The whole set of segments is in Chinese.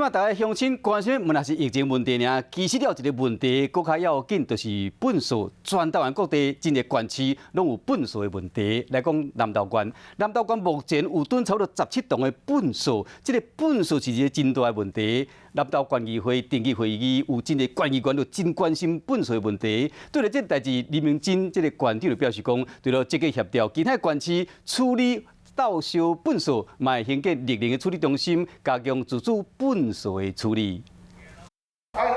嘛，大家乡亲关心问也是疫情问题尔，其实了一个问题，更较要紧，就是粪扫。全台湾各地真个县市拢有粪扫的问题。来讲南投县，南投县目前有吨差不多17栋的粪扫，这个粪扫是一个真大的问题。南投县议会定期会议有真个县议员就真关心粪扫的问题。对了，这代志李明珍这个县长就表示讲，对了，积极协调其他县市处理。倒收粪扫，嘛会兴建绿能的处理中心，加强自主粪扫的处理。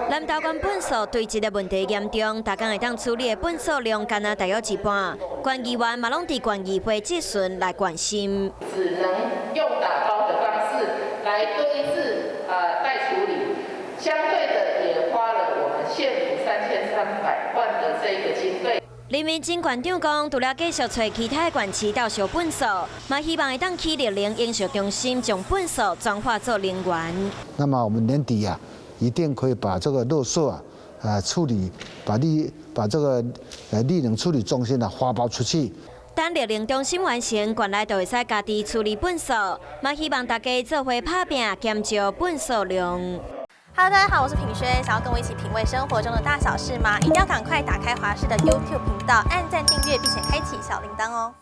南投县粪扫堆积的问题严重，大工会当处理的粪扫量干那大约一半。县议员嘛拢伫县议会质询来关心。只能用打包的方式来堆置待处理，相对的也花了我们县府3300万的这个经费。李明珍县长讲，除了继续找其他县市倒收粪扫，嘛希望会当起绿能应用中心，将粪扫转化做能源。那么我们年底一定可以把这个垃圾处理，把这个绿能处理中心发包出去。等绿能中心完成，县内就会使家己处理粪扫，嘛希望大家做伙打拼，减少粪扫量。Hello， 大家好，我是品轩。想要跟我一起品味生活中的大小事吗？一定要赶快打开华视的 YouTube 频道，按赞、订阅，并且开启小铃铛哦。